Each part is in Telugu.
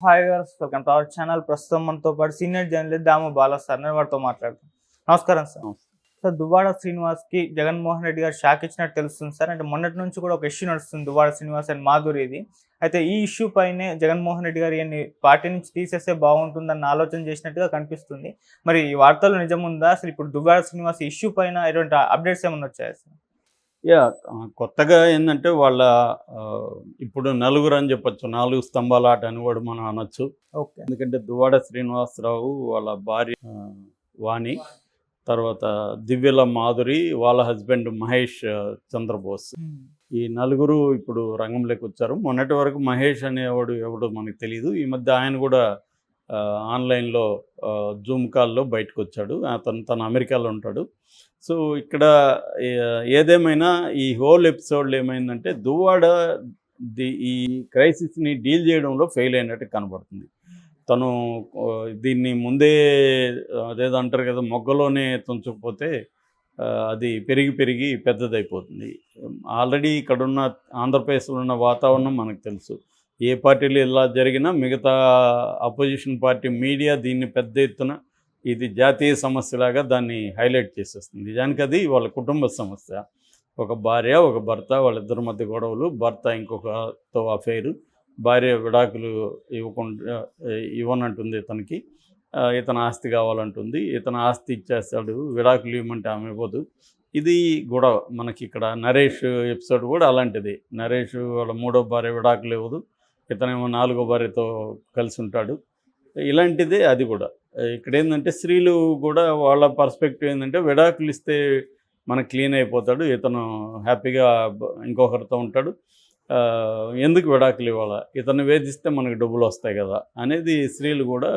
Hi viewers, welcome to our channel. ప్రస్తుతం మనతో పాటు సీనియర్ జర్నలిస్ట్ దాము బాలా సార్, నేను వారితో మాట్లాడతాను. నమస్కారం సార్. సార్, దువ్వాడ శ్రీనివాస్కి జగన్మోహన్ రెడ్డి గారు షాక్ ఇచ్చినట్టు తెలుస్తుంది సార్. అంటే మొన్నటి నుంచి కూడా ఒక ఇష్యూ నడుస్తుంది, దువ్వాడ శ్రీనివాస్ అండ్ మాధురిది. అయితే ఈ ఇష్యూ పైనే జగన్మోహన్ రెడ్డి గారు ఈయన్ని పార్టీ నుంచి తీసేస్తే బాగుంటుందన్న ఆలోచన చేసినట్టుగా కనిపిస్తుంది. మరి ఈ వార్తల్లో నిజం ఉందా? అసలు ఇప్పుడు దువ్వాడ శ్రీనివాస్ ఇష్యూ పైన ఎటువంటి అప్డేట్స్ ఏమైనా వచ్చాయా సార్? కొత్తగా ఏందంటే వాళ్ళ ఇప్పుడు నలుగురు అని చెప్పొచ్చు, 4 స్తంభాల ఆట అని కూడా మనం అనొచ్చు. ఓకే. ఎందుకంటే దువ్వాడ శ్రీనివాసరావు, వాళ్ళ భార్య వాణి, తర్వాత దివ్యల మాధురి, వాళ్ళ హస్బెండ్ మహేష్ చంద్రబోస్, ఈ నలుగురు ఇప్పుడు రంగంలోకి వచ్చారు. మొన్నటి వరకు మహేష్ అనేవాడు ఎవడో మనకు తెలియదు. ఈ మధ్య ఆయన కూడా ఆన్లైన్లో జూమ్ కాల్లో బయటకు వచ్చాడు. తను అమెరికాలో ఉంటాడు. సో ఇక్కడ ఏదేమైనా ఈ హోల్ ఎపిసోడ్లో ఏమైందంటే దువ్వాడ ఈ క్రైసిస్ని డీల్ చేయడంలో ఫెయిల్ అయినట్టు కనబడుతుంది. తను దీన్ని ముందే అదేదో అంటారు కదా, మొగ్గలోనే తుంచకపోతే అది పెరిగి పెరిగి పెద్దదైపోతుంది. ఆల్రెడీ ఇక్కడున్న ఆంధ్రప్రదేశ్లో ఉన్న వాతావరణం మనకు తెలుసు. ఏ పార్టీలు ఇలా జరిగినా మిగతా అపోజిషన్ పార్టీ మీడియా దీన్ని పెద్ద ఎత్తున ఇది జాతీయ సమస్యలాగా దాన్ని హైలైట్ చేసేస్తుంది. నిజానికి అది వాళ్ళ కుటుంబ సమస్య. ఒక భార్య, ఒక భర్త, వాళ్ళిద్దరి మధ్య గొడవలు, భర్త ఇంకొకతో అఫైరు, భార్య విడాకులు ఇవ్వనంటుంది ఇతనికి, ఇతను ఆస్తి కావాలంటుంది, ఇతను ఆస్తి ఇచ్చేస్తాడు, విడాకులు ఇవ్వమంటే ఆమె ఇవ్వదు. ఇది గొడవ. మనకి ఇక్కడ నరేష్ ఎపిసోడ్ కూడా అలాంటిది. నరేష్ వాళ్ళ 3వ భార్య విడాకులు ఇవ్వదు, ఇతనేమో 4వ భార్యతో కలిసి ఉంటాడు. ఇలాంటిదే అది కూడా. ఇక్కడ ఏంటంటే స్త్రీలు కూడా వాళ్ళ పర్స్పెక్టివ్ ఏంటంటే విడాకులు ఇస్తే మనకు క్లీన్ అయిపోతాడు, ఇతను హ్యాపీగా ఇంకొకరితో ఉంటాడు, ఎందుకు విడాకులు ఇవ్వాలా, ఇతను వేధిస్తే మనకు డబ్బులు వస్తాయి కదా అనేది స్త్రీలు కూడా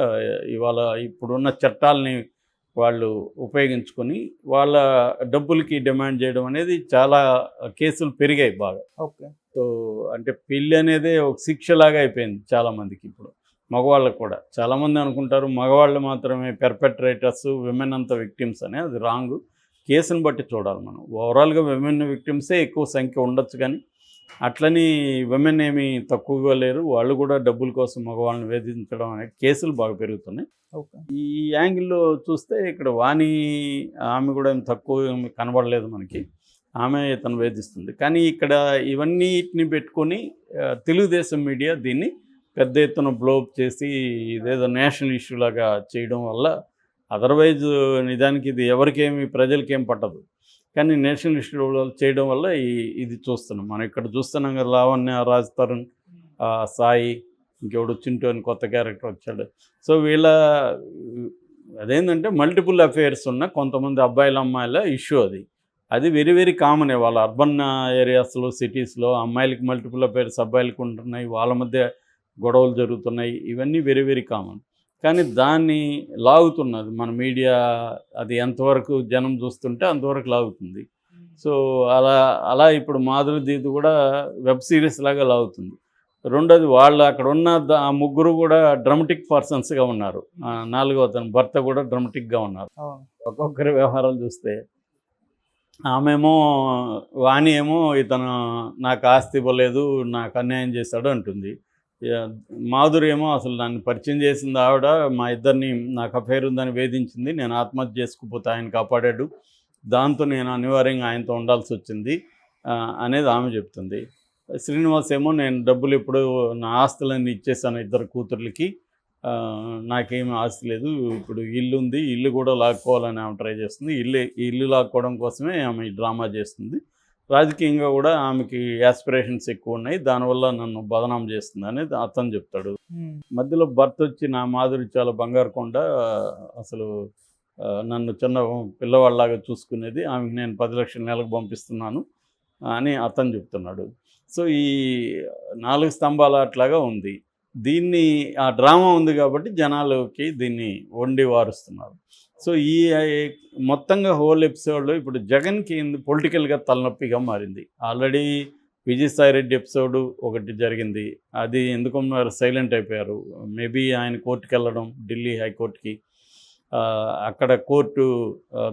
ఇవాళ ఇప్పుడున్న చట్టాలని వాళ్ళు ఉపయోగించుకొని వాళ్ళ డబ్బులకి డిమాండ్ చేయడం అనేది చాలా కేసులు పెరిగాయి బాగా. ఓకే. సో అంటే పెళ్ళి అనేది ఒక శిక్షలాగా అయిపోయింది చాలామందికి. ఇప్పుడు మగవాళ్ళకు కూడా చాలామంది అనుకుంటారు మగవాళ్ళు మాత్రమే పెర్పెట్రేటర్స్, విమెన్ అంతా విక్టిమ్స్ అని. అది రాంగ్. కేసును బట్టి చూడాలి మనం. ఓవరాల్గా విమెన్ విక్టిమ్సే ఎక్కువ సంఖ్య ఉండొచ్చు, కానీ అట్లని విమెన్ ఏమీ తక్కువగా లేరు. వాళ్ళు కూడా డబ్బుల కోసం మగవాళ్ళని వేధించడం అనే కేసులు బాగా పెరుగుతున్నాయి. ఓకే. ఈ యాంగిల్లో చూస్తే ఇక్కడ వాణి ఆమె కూడా ఏం తక్కువ కనబడలేదు మనకి. ఆమె ఇతను వేధిస్తుంది. కానీ ఇక్కడ ఇవన్నిటిని పెట్టుకొని తెలుగుదేశం మీడియా దీన్ని పెద్ద ఎత్తున బ్లోఅప్ చేసి ఇదేదో నేషనల్ ఇష్యూ లాగా చేయడం వల్ల, అదర్వైజ్ నిజానికి ఇది ఎవరికేమి ప్రజలకేం పట్టదు, కానీ నేషనల్ ఇష్యూ చేయడం వల్ల ఇది చూస్తున్నాం మనం. ఇక్కడ చూస్తున్నాం కదా, లావణ్య, రాజ్ తరుణ్, సాయి, ఇంకెవడు చింటూ అని కొత్త క్యారెక్టర్ వచ్చాడు. సో వీళ్ళ అదేంటంటే మల్టిపుల్ అఫైర్స్ ఉన్న కొంతమంది అబ్బాయిల అమ్మాయిల ఇష్యూ అది వెరీ వెరీ కామన్. వాళ్ళ అర్బన్ ఏరియాస్లో, సిటీస్లో అమ్మాయిలకి మల్టిపుల్ అఫైర్స్, అబ్బాయిలకి ఉంటున్నాయి, వాళ్ళ మధ్య గొడవలు జరుగుతున్నాయి. ఇవన్నీ వెరీ వెరీ కామన్. కానీ దాన్ని లాగుతున్నది మన మీడియా. అది ఎంతవరకు జనం చూస్తుంటే అంతవరకు లాగుతుంది. సో అలా ఇప్పుడు మాధురి దీది కూడా వెబ్ సిరీస్ లాగా లాగుతుంది. రెండోది, వాళ్ళు అక్కడ ఉన్న ఆ ముగ్గురు కూడా డ్రమటిక్ పర్సన్స్గా ఉన్నారు. 4వ అతను భర్త కూడా డ్రమటిక్గా ఉన్నారు. ఒక్కొక్కరి వ్యవహారాలు చూస్తే ఆమెమో వాణి ఏమో ఇతను నాకు ఆస్తి ఇవ్వలేదు, నాకు అన్యాయం చేశాడు అంటుంది. మాధురి ఏమో అసలు నన్ను పరిచయం చేసింది ఆవిడ, మా ఇద్దరిని నాకు అఫైర్ ఉందని వేధించింది, నేను ఆత్మహత్య చేసుకుపోతే ఆయన కాపాడాడు, దాంతో నేను అనివార్యంగా ఆయనతో ఉండాల్సి వచ్చింది అనేది ఆమె చెప్తుంది. శ్రీనివాస్ ఏమో నేను డబ్బులు ఇప్పుడు నా ఆస్తులన్నీ ఇచ్చేసాను ఇద్దరు కూతుర్లకి, నాకేమీ ఆస్తి లేదు, ఇప్పుడు ఇల్లు ఉంది, ఇల్లు కూడా లాక్కోవాలని ఆమె ట్రై చేస్తుంది. ఇల్లు లాక్కోవడం కోసమే ఆమె ఈ డ్రామా చేస్తుంది. రాజకీయంగా కూడా ఆమెకి యాస్పిరేషన్స్ ఎక్కువ ఉన్నాయి, దానివల్ల నన్ను బదనాం చేస్తుంది అనేది అతను చెప్తాడు. మధ్యలో భర్త వచ్చి నా మాధురి చాలా బంగారు కొండ, అసలు నన్ను చిన్న పిల్లవాళ్ళలాగా చూసుకునేది, ఆమెకి నేను 10 లక్షల నెలకు పంపిస్తున్నాను అని అతను చెప్తున్నాడు. సో ఈ 4 స్తంభాల అట్లాగా ఉంది. దీన్ని ఆ డ్రామా ఉంది కాబట్టి జనాలకి దీన్ని వండి వారుస్తున్నారు. సో ఈ మొత్తంగా హోల్ ఎపిసోడ్లో ఇప్పుడు జగన్కి పొలిటికల్గా తలనొప్పిగా మారింది. ఆల్రెడీ విజయసాయిరెడ్డి ఎపిసోడు ఒకటి జరిగింది, అది ఎందుకో సైలెంట్ అయిపోయారు. మేబీ ఆయన కోర్టుకి వెళ్ళడం, ఢిల్లీ హైకోర్టుకి, అక్కడ కోర్టు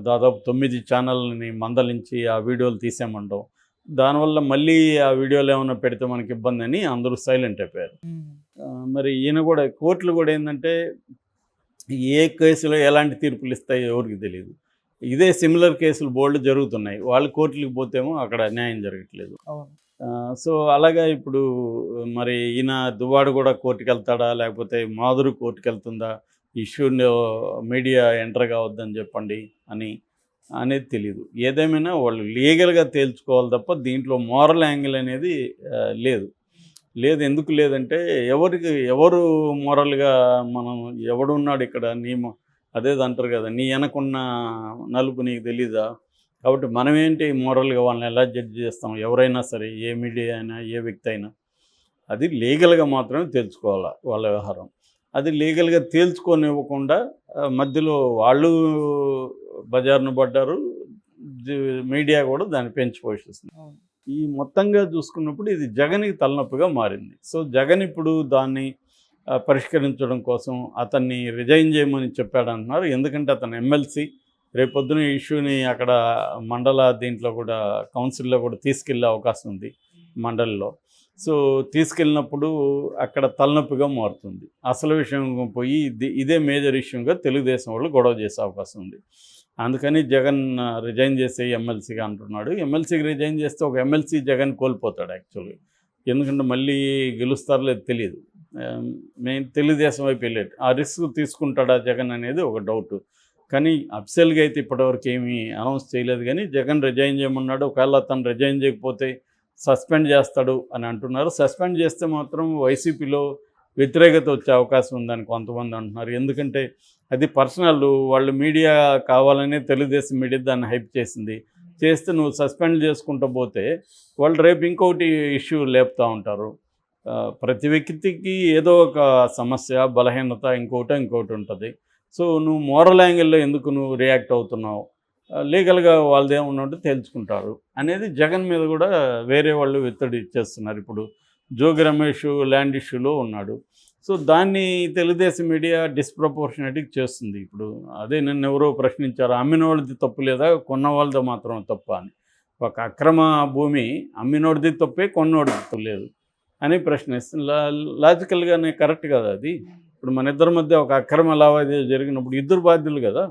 దాదాపు 9 ఛానల్ని మందలించి ఆ వీడియోలు తీసేయమంటాం. దానివల్ల మళ్ళీ ఆ వీడియోలు ఏమైనా పెడితే మనకి ఇబ్బంది అని అందరూ సైలెంట్ అయిపోయారు. మరి ఈయన కూడా కోర్టులు కూడా ఏంటంటే ఏ కేసులో ఎలాంటి తీర్పులు ఇస్తాయో ఎవరికి తెలియదు. ఇదే సిమిలర్ కేసులు బోల్డ్ జరుగుతున్నాయి. వాళ్ళు కోర్టులకు పోతేమో అక్కడ న్యాయం జరగట్లేదు. అవును. సో అలాగా ఇప్పుడు మరి ఈయన దువ్వాడు కూడా కోర్టుకు వెళ్తాడా, లేకపోతే మాధురి కోర్టుకు వెళ్తుందా, ఇష్యూని మీడియా ఎంటర్ కావద్దని చెప్పండి అనేది తెలియదు. ఏదేమైనా వాళ్ళు లీగల్గా తేల్చుకోవాలి తప్ప దీంట్లో మోరల్ యాంగిల్ అనేది లేదు. ఎందుకు లేదంటే ఎవరు మోరల్గా మనం ఎవడున్నాడు ఇక్కడ అదేదంటారు కదా, నీ వెనకున్న నలుపు నీకు తెలీదా, కాబట్టి మనమేంటి మోరల్గా వాళ్ళని ఎలా జడ్జి చేస్తాం? ఎవరైనా సరే, ఏ మీడియా అయినా, ఏ వ్యక్తి అయినా అది లీగల్గా మాత్రమే తెలుసుకోవాలి వాళ్ళ వ్యవహారం. అది లీగల్గా తేల్చుకోనివ్వకుండా మధ్యలో వాళ్ళు బజారును పడ్డారు, మీడియా కూడా దాన్ని పెంచి పోషిస్తుంది. ఈ మొత్తంగా చూసుకున్నప్పుడు ఇది జగన్కి తలనొప్పిగా మారింది. సో జగన్ ఇప్పుడు దాన్ని పరిష్కరించడం కోసం అతన్ని రిజైన్ చేయమని చెప్పాడంటున్నారు. ఎందుకంటే అతను ఎమ్మెల్సీ, రేపొద్దున ఈ ఇష్యూని అక్కడ మండల దీంట్లో కూడా కౌన్సిల్లో కూడా తీసుకెళ్ళే అవకాశం ఉంది మండలిలో. సో తీసుకెళ్ళినప్పుడు అక్కడ తలనొప్పిగా మారుతుంది. అసలు విషయం పోయి ఇదే మేజర్ ఇష్యూగా తెలుగుదేశం వాళ్ళు గొడవ చేసే అవకాశం ఉంది. అందుకని జగన్ రిజైన్ చేసే ఎమ్మెల్సీగా అంటున్నాడు. ఎమ్మెల్సీకి రిజైన్ చేస్తే ఒక ఎమ్మెల్సీ జగన్ కోల్పోతాడు యాక్చువల్గా. ఎందుకంటే మళ్ళీ గెలుస్తారో లేదు తెలియదు. మెయిన్ తెలుగుదేశం వైపు వెళ్ళేది ఆ రిస్క్ తీసుకుంటాడా జగన్ అనేది ఒక డౌట్. కానీ అఫిషియల్గా అయితే ఇప్పటివరకు ఏమీ అనౌన్స్ చేయలేదు. కానీ జగన్ రిజైన్ చేయమన్నాడు. ఒకవేళ తను రిజైన్ చేయకపోతే సస్పెండ్ చేస్తాడు అని అంటున్నారు. సస్పెండ్ చేస్తే మాత్రం వైసీపీలో వ్యతిరేకత వచ్చే అవకాశం ఉందని కొంతమంది అంటున్నారు. ఎందుకంటే అది పర్సనల్, వాళ్ళు మీడియా కావాలనే తెలుగుదేశం మీడియా దాన్ని హైప్ చేస్తే నువ్వు సస్పెండ్ చేసుకుంటూ పోతే వాళ్ళు రేపు ఇంకొకటి ఇష్యూ లేపుతూ ఉంటారు. ప్రతి వ్యక్తికి ఏదో ఒక సమస్య, బలహీనత ఇంకోటి ఉంటుంది. సో నువ్వు మోరల్ యాంగిల్లో ఎందుకు నువ్వు రియాక్ట్ అవుతున్నావు, లీగల్గా వాళ్ళదేమన్నట్టు తెలుసుకుంటారు అనేది జగన్ మీద కూడా వేరే వాళ్ళు ఒత్తిడి చేస్తున్నారు. ఇప్పుడు జోగి రమేష్ ల్యాండ్ ఇష్యూలో ఉన్నాడు. సో దాన్ని తెలుగుదేశం మీడియా డిస్ప్రపోర్షనేట్గా చేస్తుంది. ఇప్పుడు అదే నన్ను ఎవరో ప్రశ్నించారు, అమ్మినోడిది తప్పు లేదా కొన్న వాళ్ళది మాత్రం తప్ప అని. ఒక అక్రమ భూమి అమ్మినోడిది తప్పే, కొన్నోడిది తప్పు లేదు అని ప్రశ్నిస్తుంది. లాజికల్గానే కరెక్ట్ కదా అది. ఇప్పుడు మన ఇద్దరి మధ్య ఒక అక్రమ లావాదేవీ జరిగినప్పుడు ఇద్దరు బాధ్యులు కదా.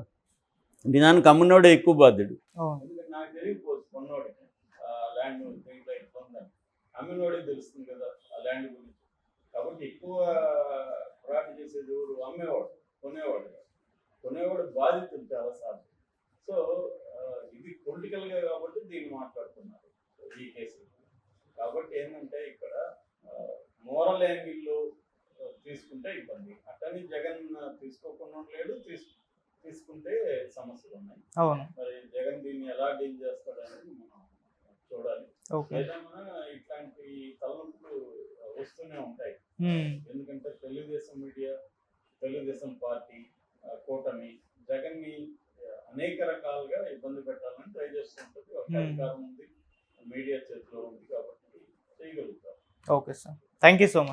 దానికి అమ్మినోడే ఎక్కువ బాధ్యుడు. నాకు తెలియకపోవచ్చు కొన్నోడికి ల్యాండ్ అమ్మినోడికి తెలుస్తుంది కదా ఆ ల్యాండ్ గురించి. కాబట్టి ఎక్కువ ఫ్రాడ్ చేసేది ఎవరు? అమ్మేవాడు, కొనేవాడు బాధితుడు చాలాసార్లు. సో ఇది పొలిటికల్గా కాబట్టి దీన్ని మాట్లాడుతున్నారు ఈ కేసు. కాబట్టి ఏంటంటే ఇక్కడ మోరల్ యాంగిల్లో తీసుకుంటే ఇబ్బంది. అట్టని జగన్ తీసుకోకుండా లేడు, తీసుకుంటే సమస్యలు ఉన్నాయి. మరి జగన్ దీన్ని ఎలా డీల్ చేస్తాడనేది మనం చూడాలి. ఏదైనా ఇట్లాంటి తలనొప్పులు వస్తూనే ఉంటాయి. ఎందుకంటే తెలుగుదేశం మీడియా, తెలుగుదేశం పార్టీ కూటమి జగన్ని అనేక రకాలుగా ఇబ్బంది పెట్టాలని ట్రై చేస్తుంటుంది. ఒక అధికారం ఉంది, మీడియా చేతిలో ఉంది, కాబట్టి చేయగలుగుతారు. Okay sir, thank you so much.